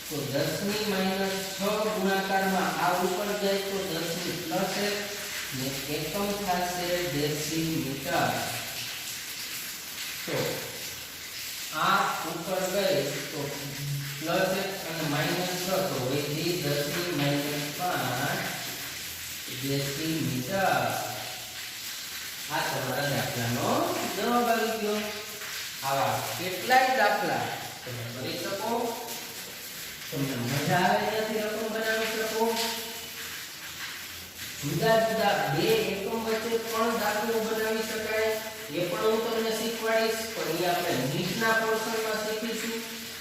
S1: તો 10 ની -6 ગુણાકારમાં આ ઉપર જાય તો 10 ની +1 ને એકમ થશે ડેસીમીટર. તો આ ઉપર ગઈ તો +1 અને -6 તો વધી 10 ની -5 ડેસીમીટર. આ તમારા દાખલાનો જવાબ આવી ગયો. આવા કેટલાય દાખલા તમે કરી શકો. તમને મજા આવે ત્યાંથી રકમ બનાવી શકો. જુદા જુદા બે એકમ વચ્ચે પણ દાખલો બનાવી શકાય, એ પણ હું તમને શીખવાડીશ. પણ એ આપણે નીચના પોર્શનમાં શીખીશું.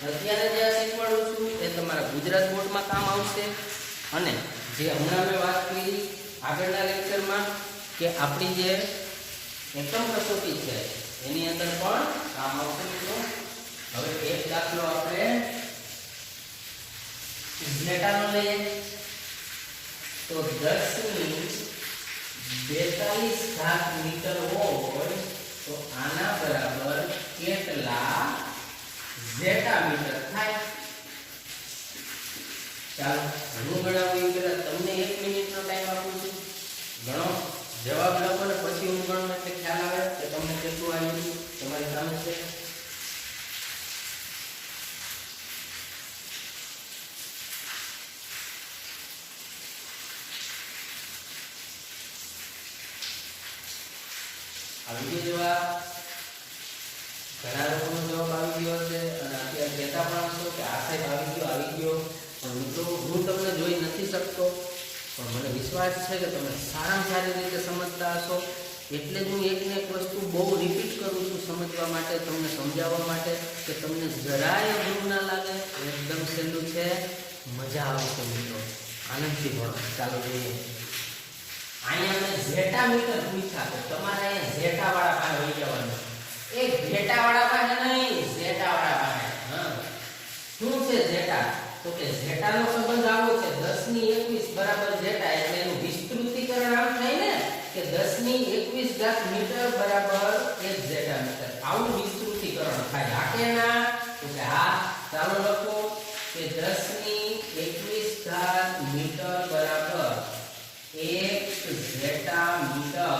S1: અત્યારે જે શીખવાડું છું એ તમારા ગુજરાત બોર્ડમાં કામ આવશે. અને જે હમણાં મેં વાત કરી આગળના લેક્ચરમાં કે આપણી જે એકમ કસોટી છે એની અંદર પણ કામ આવશે મિત્રો. હવે એક દાખલો આપણે ઝેટાનો લઈએ. તો 10 ની 42 ઘાત મીટર હોય તો આના બરાબર કેટલા ઝેટા મીટર થાય? ચાલો હું ગણાવું એ પહેલા તમને 1 મિનિટનો ટાઈમ આપું છું. ગણો, જવાબ લખો ને પછી હું ગણું એટલે ખ્યાલ આવે કે તમને કેટલું આવ્યું. તમારી સામે છે. આવી ગયો જવાબ. ઘણા લોકોનો જવાબ આવી ગયો છે અને અત્યારે કહેતા પણ હશો કે આ સાહેબ આવી ગયો. પણ મિત્રો હું તમને જોઈ નથી શકતો, પણ મને વિશ્વાસ છે કે તમે સારામાં સારી રીતે સમજતા હશો. એટલે જ હું એકને એક વસ્તુ બહુ રિપીટ કરું છું સમજવા માટે, તમને સમજાવવા માટે કે તમને જરાય અઘરું ના લાગે. એકદમ સહેલું છે, મજા આવશે મિત્રો, આનંદથી ભણો. ચાલો જોઈએ. અહીંયા મેં ઝેટા મીટર પૂછ્યા તો તમારે અહીંયા ઝેટા વાળા પાસે હોઈ જવાનું. એક ઘેટા વાળા પાસે નહીં, ઝેટા વાળા પાસે. હા, શું છે ઝેટા? તો કે ઝેટાનો સંબંધ આવો છે 10 ની 21 બરાબર ઝેટા, એટલે એનું વિસ્તૃતીકરણ આમ થાય ને કે 10 ની 21 ઘાત મીટર બરાબર 1 ઝેટા મીટર. આવું વિસ્તૃતીકરણ થાય. હા કે ના? તો કે હા. ચાલો લખો કે 10 ની 21 ઘાત મીટર બરાબર 1 ઝેટા મીટર.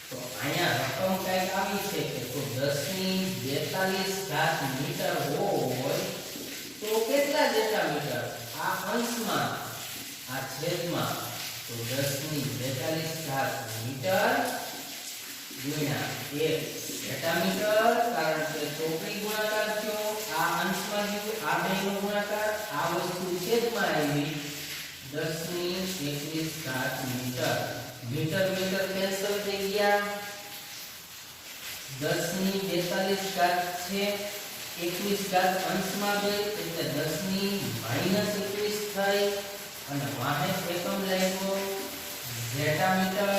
S1: તો અહીંયા રકમ કઈક આવી છે કે તો 10 ની 42 ઘાત મીટર હોય તો કેટલા ઝેટા મીટર? આ અંશમાં આ છેદમાં, તો 10 ની 42 ઘાત મીટર ગુણ્યા 1 ઝેટા મીટર, કારણ કે ચોકડી ગુણાકાર થયો, આ અંશમાં ગયું, આ બેનો ગુણાકાર, આ વસ્તુ છેદમાં આવી, 10 ની 21 ઘાત મીટર. મીટર મીટર કેન્સલ થઈ ગયા. 10 ની 42 ઘાત છે, 21 ઘાત અંશમાં ગઈ એટલે 10 ની -21 થઈ અને વાહે એકમ લાગ્યો ઝેટા મીટર.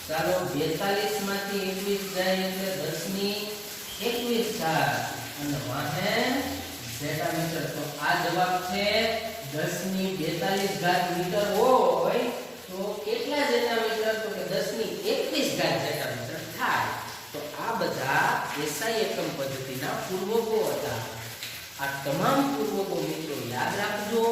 S1: ચાલો 42 માંથી 21 જાય એટલે 10 ની 21 થાય અને વાહે ઝેટા મીટર. તો આ જવાબ છે 10 ની 42 ઘાત મીટર હોય તો કેટલા ઝેટા મીટર? તો કે 10 ની 21 ઘાત ઝેટા મીટર થાય. તો આ બધા એસઆઈ એકમ પદ્ધતિના પૂર્વકો હતા. આ તમામ પૂર્વકો મિત્રો યાદ રાખજો,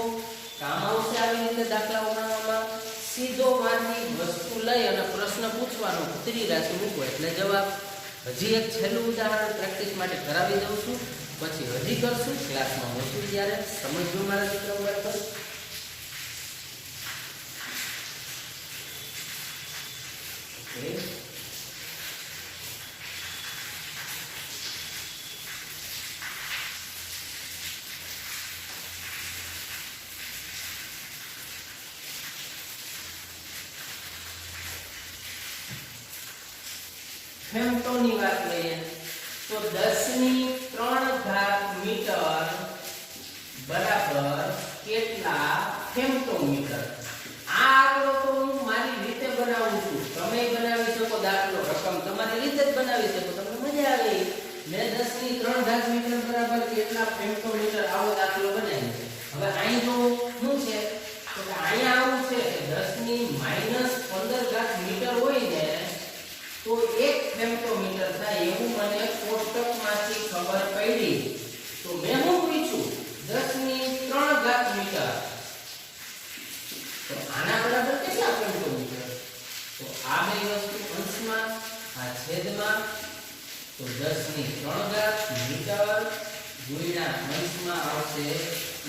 S1: કામ આવશે આવી રીતે દાખલા બનાવવામાં. સીધો માંથી વસ્તુ લઈ અને પ્રશ્ન પૂછવાનો, ઉતરી રાશિ મૂકો એટલે જવાબ. હજી એક છેલ્લું ઉદાહરણ પ્રેક્ટિસ માટે કરાવી દઉં છું, પછી હજી કરશું ક્લાસમાં મળશું ત્યારે. સમજજો મારા દીકરાઓ બરાબર. ફેમ્ટોની વાત લઈએ તો 10⁻³ મીટર બરાબર કેટલા ફેમ્ટોમીટર? આ આંકડો તો હું મારી રીતે બનાવું છું, તમે બનાવી શકો દાખલો, રકમ તમારી રીતે જ બનાવી શકો, તમને મજા આવે. મેં 10⁻³ મીટર બરાબર કેટલા ફેમ્ટોમીટર આવો દાખલો બનાવ્યો છે. હવે અહીં જો શું છે તો કે અહીંયા આવું છે કે 10⁻15 મીટર હોય ને તો 1 ફેમ્ટોમીટર થાય એવું મને કોષ્ટકમાંથી ખબર પડી. તો મેં શું પૂછ્યું 10⁻³ મીટર, તો આના બરાબર કેટલા ફેમ્ટોમીટર? તો આ બે વસ્તુ અંશમાં, આ છેદમાં, તો 10⁻³ મીટર ગુણ્યા અંશમાં આવશે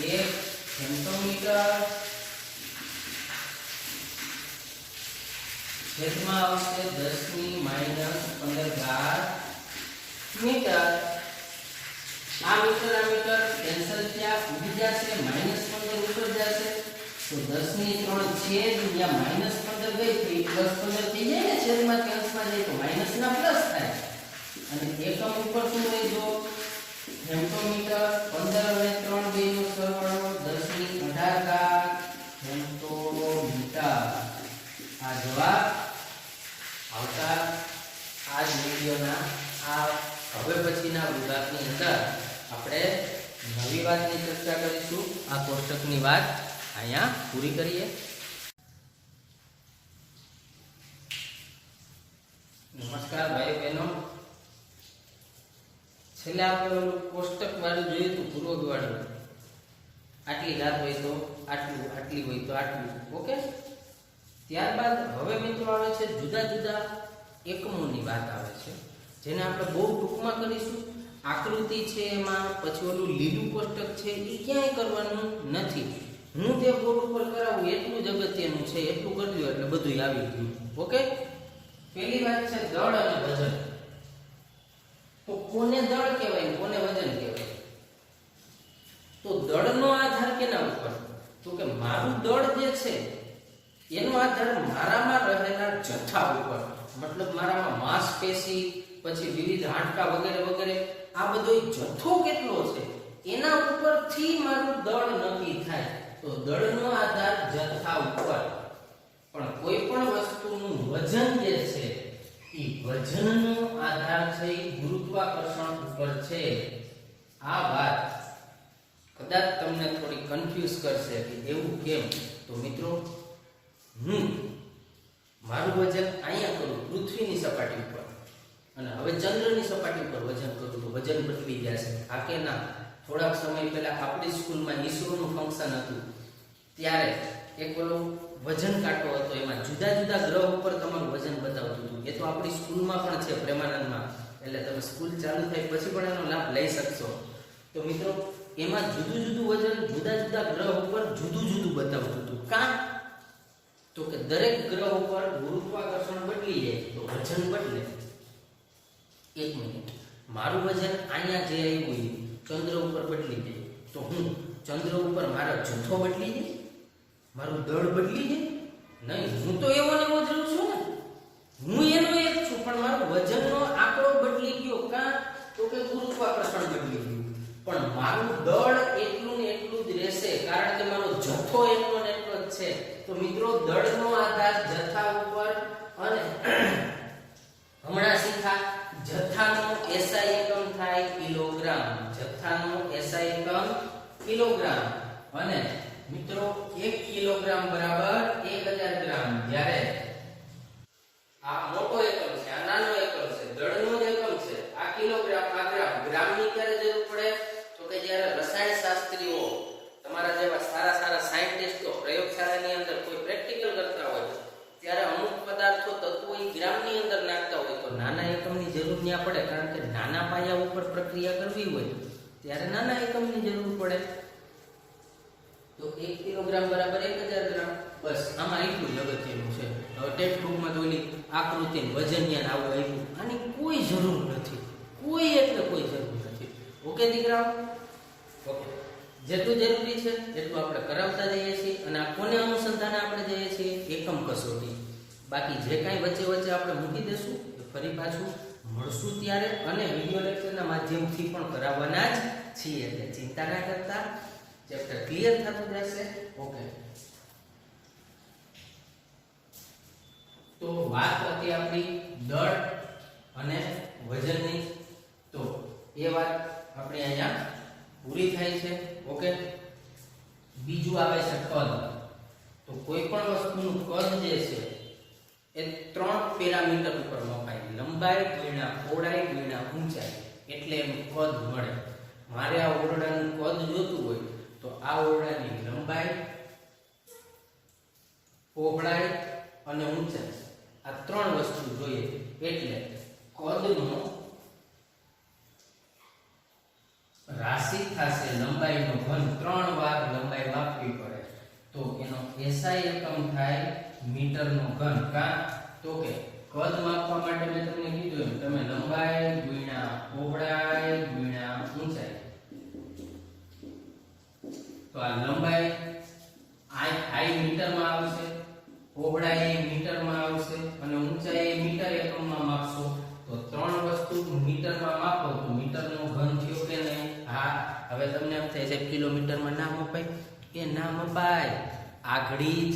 S1: 1 ફેમ્ટોમીટર, છેદમાં આવશે 10⁻15 મીટર. આ મીટર કેન્સલ થયા, ઉડી જશે, -15 ઉપર જશે તો 10⁻³ છેદ અહીંયા -15 ગઈ તો +15 થઈ જાય ને, છેદમાં કેન્સલમાં જાય તો માઈનસ ના પ્લસ થાય. અને એકમ ઉપર શું રહી જો ફેમ્ટોમીટર, 15 અને 3 બેનો સરવાળો 10⁻18 ફેમ્ટોમીટર. આ જવાબ આવતા આ જ વિડિયોના આ હવે પછીના વિભાગની અંદર આપણે નવી વાતની ચર્ચા કરીશું. આ કોષ્ટકની વાત અહીંયા પૂરી કરીએ. નમસ્કાર ભાઈ બહેનો, છેલ્લે આપણે ઓલું કોષ્ટક વાળું જોયું હતું, પૂર્વક વાળું, આટલી ઘાત હોય તો આટલું, આટલી હોય તો આટલું. ઓકે, ત્યારબાદ હવે મિત્રો આવે છે જુદા જુદા એકમોની વાત આવે છે, જેને આપણે બહુ ટૂંકમાં કરીશું. આકૃતિ છે એમાં પછી ઓલું લીલું કોષ્ટક છે એ ક્યાંય કરવાનું નથી. હું તે બોર્ડ ઉપર કરાવું એટલું જ અગત્યનું છે, એટલું કરજો એટલે બધું આવી ગયું. ઓકે, પહેલી વાત છે દળ અને વજન. તો કોને દળ કહેવાય, કોને વજન કહેવાય? તો દળનો આધાર કેના ઉપર? તો કે મારું દળ જે છે એનો આધાર મારામાં રહેલા જથ્થા ઉપર, મતલબ મારામાં માંસપેશી, પછી વિવિધ હાડકા વગેરે વગેરે, આ બધો જથ્થો કેટલો છે એના ઉપરથી મારું દળ નક્કી થાય. તો દળનો આધાર જથ્થા ઉપર, પણ કોઈ પણ વસ્તુનું વજન જે છે એ વજનનો આધાર છે ગુરુત્વાકર્ષણ ઉપર છે. આ વાત કદાચ તમને થોડી કન્ફ્યુઝ કરશે કે એવું કેમ. તો મિત્રો, હું મારું વજન અહીંયા કરું પૃથ્વીની સપાટી ઉપર, અને હવે ચંદ્રની સપાટી ઉપર વજન કરું તો વજન બદલી જશે. આ કે ના? થોડાક સમય પહેલા આપણી સ્કૂલમાં ઈસરોનું ફંક્શન હતું, ત્યારે એક ઓલો વજન કાંટો હતો, એમાં જુદા જુદા ગ્રહ ઉપર તમારું વજન બતાવતું હતું. એ તો આપણી સ્કૂલમાં પણ છે, પ્રેમાનંદમાં, એટલે તમે સ્કૂલ ચાલુ થાય પછી પણ એનો લાભ લઈ શકશો. તો મિત્રો, એમાં જુદું જુદું વજન જુદા જુદા ગ્રહ ઉપર જુદું જુદું બતાવતું હતું. કાં તો કે દરેક ગ્રહ ઉપર ગુરુત્વાકર્ષણ બદલી જાય તો વજન બદલે. એક મિનિટ, મારું વજન અહીંયા જે આવ્યું ચંદ્ર ઉપર બદલી જાય તો હું ચંદ્ર ઉપર મારો જથ્થો બદલી જાય, મારું દળ બદલી જાય? નહીં, હું તો એવો ને એવો જ રહું છું ને, હું એનો એક છું, પણ મારો વજનનો આંકડો બદલી ગયો. કાં તો કે ગુરુત્વાકર્ષણ બદલી ગયું, પણ મારું દળ એટલું ને એટલું જ રહેશે, કારણ કે મારો જથ્થો એટલો ને એટલો જ છે. તો મિત્રો, દળનો આધાર જથ્થા ઉપર, અને હમણાં શીખા જથ્થાનો SI એકમ થાય કિલોગ્રામ, જથ્થાનો SI એકમ કિલોગ્રામ. અને મિત્રો, 1 કિલોગ્રામ બરાબર 1000 ગ્રામ. જ્યારે આ મોટો એકમ છે, આ નાનો એકમ છે, દળનો જ એકમ છે. આ કિલોગ્રામ, આ ગ્રામ. ગ્રામની ક્યારે જરૂર પડે? તો કે જ્યારે રસાયણ શાસ્ત્રીઓ, તમારા જેવા સારા સારા સાયન્ટિસ્ટો પ્રયોગશાળાની અંદર કોઈ પ્રેક્ટિકલ કરતા હોય, ત્યારે અમુક પદાર્થો, તત્વો એ ગ્રામની અંદર નાખતા હોય તો નાના એકમની જરૂર ના પડે, કારણ કે નાના પાયા ઉપર પ્રક્રિયા કરવી હોય ત્યારે નાના એકમની જરૂર પડે. તો 1 કિલોગ્રામ બરાબર 1000 ગ્રામ. બસ આમાં એટલું જ અગત્યનું છે. હવે ટેક્સ્ટ બુકમાં તો ઓલી આકૃતિ વજન યાન આવું આવ્યું, આની કોઈ જરૂર નથી, કોઈ એટલે કોઈ જરૂર નથી. ઓકે દીકરાઓ? ઓકે, જેટલું જરૂરી છે એટલું આપણે કરાવતા જઈએ છીએ, અને આ કોને અનુસંધાને આપણે જઈએ છીએ? એકમ કસોટી. બાકી જે કાંઈ વચ્ચે વચ્ચે આપણે મૂકી દેશું એ ફરી પાછું મળશું ત્યારે અને વિડિયો લેક્ચરના માધ્યમથી પણ કરાવવાના જ છીએ, એટલે ચિંતા ના કરતા, ચેપ્ટર ક્લિયર થતું રહેશે. ઓકે, તો વાત હતી આપણી દળ અને વજનની, તો એ વાત આપણે અહીંયા પૂરી થાય છે. ઓકે, બીજું આવે છે કદ. તો કોઈ પણ વસ્તુનું કદ જે છે એ 3 પેરામીટર ઉપર મપાય: લંબાઈ ગુણ્યા પહોળાઈ ગુણ્યા ઊંચાઈ, એટલે એનું કદ મળે. મારે આ ઓરડાનું કદ જોતું હોય તો આ ઓરડાની લંબાઈ, પહોળાઈ અને ઊંચાઈ, આ 3 વસ્તુ જોઈએ. એટલે કદનો રાશિ થશે લંબાઈનો ઘન. 3 વાર લંબાઈ માપવી પડે તો એનો SI એકમ થાય મીટરનો ઘન. કા તો કે કદ માપવા માટે મેં તમને કીધું એમ તમે લંબાઈ ગુણ્યા પહોળાઈ ગુણ્યા ઊંચાઈ, તો આ લંબાઈ આઈ મીટરમાં આવશે, પહોળાઈ મીટરમાં આવશે અને ઊંચાઈ મીટર એકમમાં માપશો. તો 3 વસ્તુ મીટરમાં માપો તો મીટરનો ઘન થયો કે નહીં? હા. હવે તમને એમ થાય છે કિલોમીટરમાં ના મપાય, કે ના મપાય. આગળી જ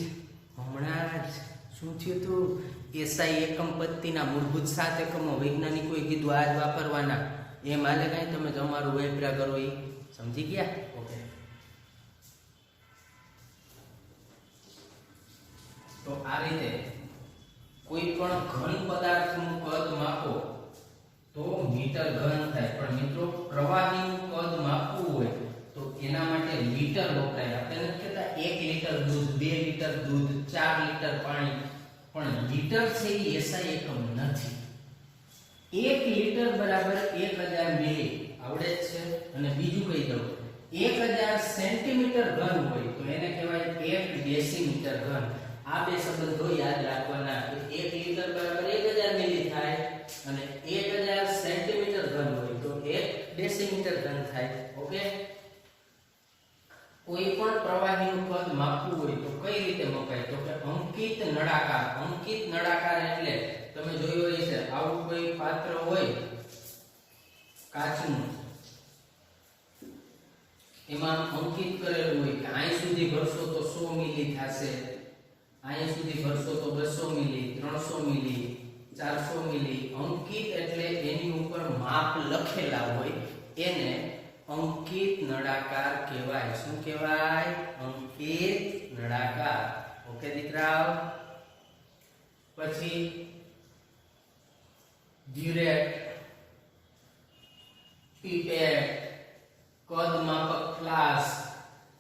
S1: હમણાં જ શું થયું હતું? SI એકમ પદ્ધતિના મૂળભૂત 7 એકમો વૈજ્ઞાનિકોએ કીધું આ જ વાપરવાના. એ માલે કાંઈ તમે તમારું વેપરા કરો એ સમજી ગયા? ઓકે, તો આ રીતે કોઈ પણ ઘન પદાર્થનું કદ માપો તો મીટર ઘન થાય. પણ મિત્રો પ્રવાહીનું કદ માપવું હોય તો એના માટે લીટર વપરાય. આપણે નથી કહેતા 1 લીટર દૂધ, 2 લીટર દૂધ, 4 લીટર પાણી, પણ લીટર છે એ SI એકમ નથી. 1 લીટર બરાબર 1000 મિલી આવડે જ છે. અને બીજું કહી દઉં, 1000 સેન્ટીમીટર ઘન હોય તો એને કહેવાય 1 ડેસીમીટર ઘન. આ બે સંબંધો યાદ રાખવાના. 1 લીટર બરાબર 1000 મિલી થાય અને 1000 સેન્ટીમીટર ઘન હોય તો 1 ડેસીમીટર ઘન થાય. ઓકે, કોઈ પણ પ્રવાહીનું કદ માપવું હોય તો કઈ રીતે મપાય? તો કે અંકિત નળાકાર. અંકિત નળાકાર એટલે તમે જોયું હશે આવું કોઈ પાત્ર હોય કાચનું, એમાં અંકિત કરેલું હોય કે અહીં સુધી ભરશો તો 100 મિલી થશે, અહીં સુધી ભરશો તો 200 મિલી, 300 મિલી, 400 મિલી. અંકિત એટલે એની ઉપર માપ લખેલા હોય એને અંકિત નળાકાર કહેવાય. શું કહેવાય? અંકિત નળાકાર. ઓકે દીકરાઓ, પછી બ્યુરેટ, પીપેટ, કદ માપક ફ્લાસ્ક,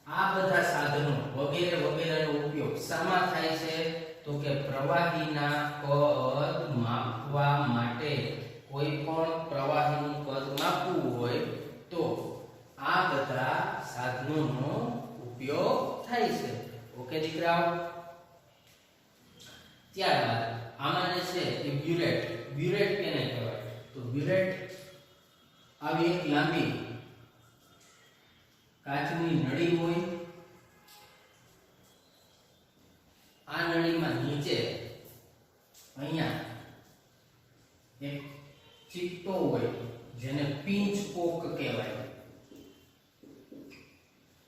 S1: આ બધા સાધનો વગેરે વગેરેનો ઉપયોગ શામાં થાય છે? તો કે પ્રવાહીના કદ માપવા માટે. કોઈ પણ પ્રવાહીનું કદ માપવું હોય તો આ બધા સાધનોનો ઉપયોગ થાય છે. ઓકે દીકરાઓ, ત્યારબાદ આમાં જે છે એ બ્યુરેટ. બ્યુરેટ કેને કહેવાય? તો બ્યુરેટ આવી એક લાંબી કાચની નળી હોય. આ નળીમાં નીચે અહીંયા એક ચિત્તો હોય જેને પિંચ કોક કહેવાય.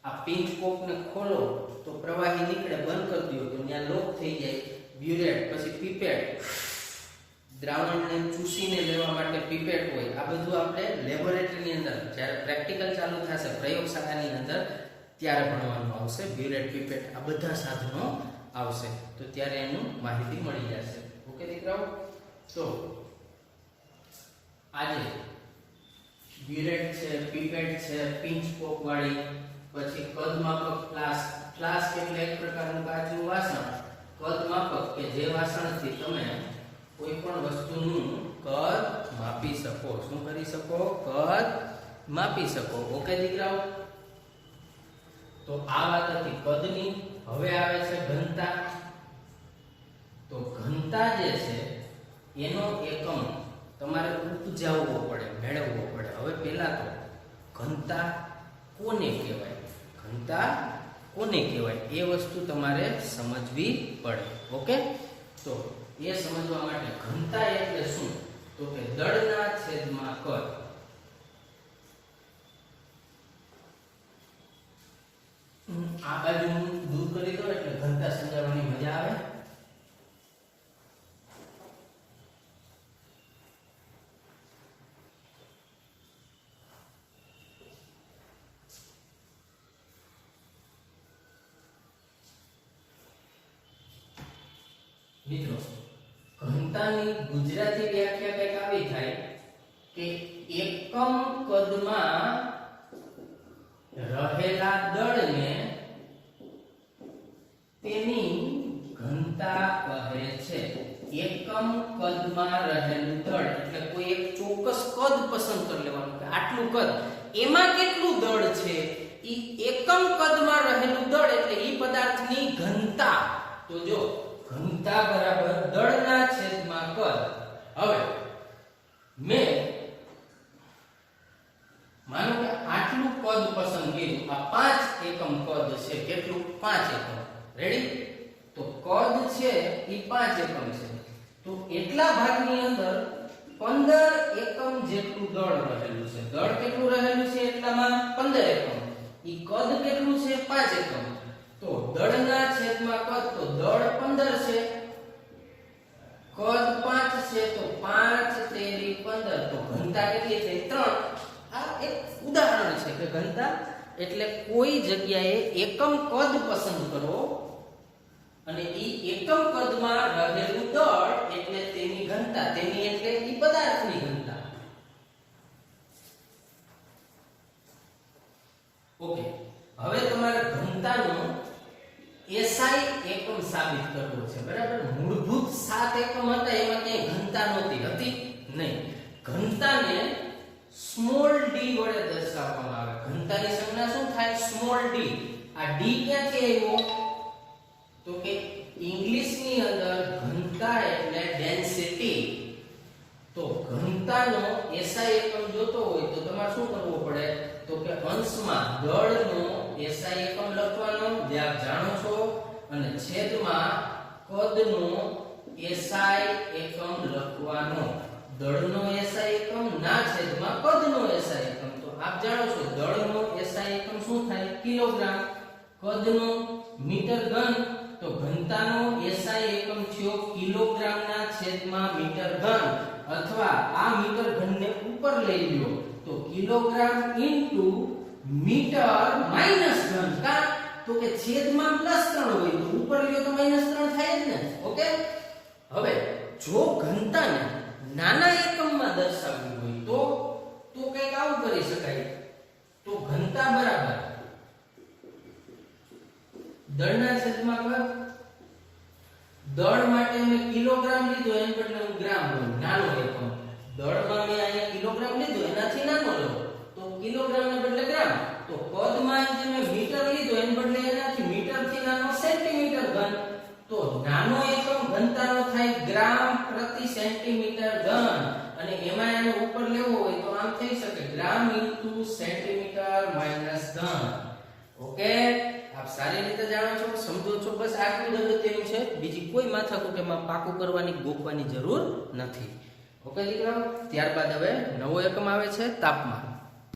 S1: આ પિંચ કોકને ખોલો તો પ્રવાહી નીકળે, બંધ કરી દો તો ત્યાં લોક થઈ જાય. બ્યુરેટ. પછી પીપેટ, દ્રાવણને ચૂસીને લેવા માટે પીપેટ હોય. આ બધું આપણે લેબોરેટરીની અંદર જ્યારે પ્રેક્ટિકલ ચાલુ થશે પ્રયોગશાળાની અંદર ત્યારે ભણવાનું આવશે. બ્યુરેટ, પીપેટ આ બધા સાધનો આવશે તો ત્યારે એનું માહિતી મળી જશે. ઓકે દીકરાઓ, તો આજે બ્યુરેટ છે, પીપેટ છે, પિંચ કોક વાળી, પછી કદ માપક ફ્લાસ્ક. ફ્લાસ્ક એટલે એક પ્રકારનું કાચનું વાસણ. કદ માપક કે જે વાસણથી તમે કોઈ પણ વસ્તુનું કદ માપી શકો. શું કરી શકો? કદ માપી શકો. ઓકે દીકરાઓ, તો આ વાત હતી કદની. હવે આવે છે ઘનતા. તો ઘનતા જે છે એનો એકમ તમારે ઉપજાવવો પડે, મેળવવો પડે. હવે પહેલા તો ઘનતા કોને કહેવાય? ઘનતા કોને કહેવાય એ વસ્તુ તમારે સમજવી પડે. ઓકે, તો એ સમજવા માટે ઘનતા એટલે શું? તો કે દળના છેદમાં કદ. આ બાજુ દૂર કરી દો એટલે ઘનતા સમજાવવાની મજા આવે. મિત્રો, ઘનતાની ગુજરાતી વ્યાખ્યા કંઈક આવી થાય કે એકમ કદમાં રહેલા દળને તેની ઘનતા કહે છે. એકમ કદમાં રહેલું દળ એટલે કોઈ એક ચોક્કસ કદ પસંદ કરી લેવાનું કે આટલું કદ, એમાં કેટલું દળ છે, ઈ એકમ કદમાં રહેલું દળ એટલે ઈ પદાર્થની ઘનતા. તો જો ઘનતા બરાબર દળના છેદમાં કદ. હવે મેં માનો કે આટલું કદ પસંદ કર્યું, આ 5 એકમ કદ છે. કેટલું? 5 એકમ. રેડી? તો કદ છે એ 5 એકમ છે. તો એટલા ભાગની અંદર 15 એકમ જેટલું દળ રહેલું છે. દળ કેટલું રહેલું છે? એટલામાં 15 એકમ. ઈ કદ કેટલું છે? 5 એકમ. તો દળના છેદમાં કદ, તો દળ 15 છે, કદ 5 છે, તો 5 તેરી 15, તો ઘનતા કેટલી થઈ? 3. આ એક ઉદાહરણ છે કે ઘનતા એટલે કોઈ જગ્યાએ એકમ કદ પસંદ કરો અને ઈ એકમ કદમાં રહેલું દળ એટલે તેની ઘનતા. તેની એટલે ઈ પદાર્થની ઘનતા. ઓકે, હવે તમારે ઘનતાનો SI એકમ સાબિત કરવો છે. બરાબર? મૂળભૂત 7 એકમ હતા, એમાં ક્યાંય ઘનતા નહોતી. હતી નહીં. ઘનતાને સ્મોલ d વડે દર્શાવવામાં આવે. ઘનતાની સંજ્ઞા શું થાય? Small d. આ d ક્યાંથી આવ્યો? તો કે ઇંગ્લિશની અંદર ઘનતા એટલે ડેન્સિટી. તો ઘનતાનો SI એકમ જોતો હોય તો તમારે શું કરવું પડે? તો કે અંશમાં દળનો SI એકમ લખવાનો, જે આપ જાણો છો, અને છેદમાં કદનો SI એકમ લખવાનો. દળનો SI એકમ ના છેદમાં કદનો SI એકમ. તો આપ જાણો છો દળનો SI એકમ શું થાય? કિલોગ્રામ. કદનો મીટર ઘન. તો ઘનતાનો SI એકમ થયો કિલોગ્રામના છેદમાં મીટર ઘન, અથવા આ મીટર ઘનને ઉપર લઈ લ્યો તો કિલોગ્રામ ઇન્ટુ મીટર માઈનસ ઘન. કા? તો કે છેદમાં +3 હોય તો ઉપર લ્યો તો -3 થાય જ ને. ઓકે, હવે જો ઘનતાને નાના એકમમાં દર્શાવવી હોય તો કંઈક આવું કરી શકાય. તો ઘનતા બરાબર દળના છેદમાં કદ. દળ માટે મેં કિલોગ્રામ લીધો, એના બદલે હું ગ્રામ લઉં, નાનો એકમ. દળમાં મેં અહીંયા કિલોગ્રામ લીધો, એનાથી નાનો લઉં તો કિલોગ્રામને બદલે ગ્રામ. તો કદમાં જે મેં મીટર લીધો, એના બદલે એનાથી મીટરથી નાનો સેન્ટીમીટર ઘન. તો નાનો એકમ ઘનતાનો થાય ગ્રામ પ્રતિ સેન્ટીમીટર ઘન, અને એમાં એનો ઉપર લેવો હોય તો આમ થઈ શકે ગ્રામ ઇન્ટુ સેન્ટીમીટર માઈનસ ઘન. ઓકે, આપ સારી રીતે જાણો છો, સમજો છો. બસ આટલું જ અગત્યનું છે. બીજી કોઈ માથાકૂટ એમાં પાકું કરવાની, ગોખવાની જરૂર નથી. ઓકે દીકરાઓ, ત્યારબાદ હવે નવો એકમ આવે છે તાપમાન.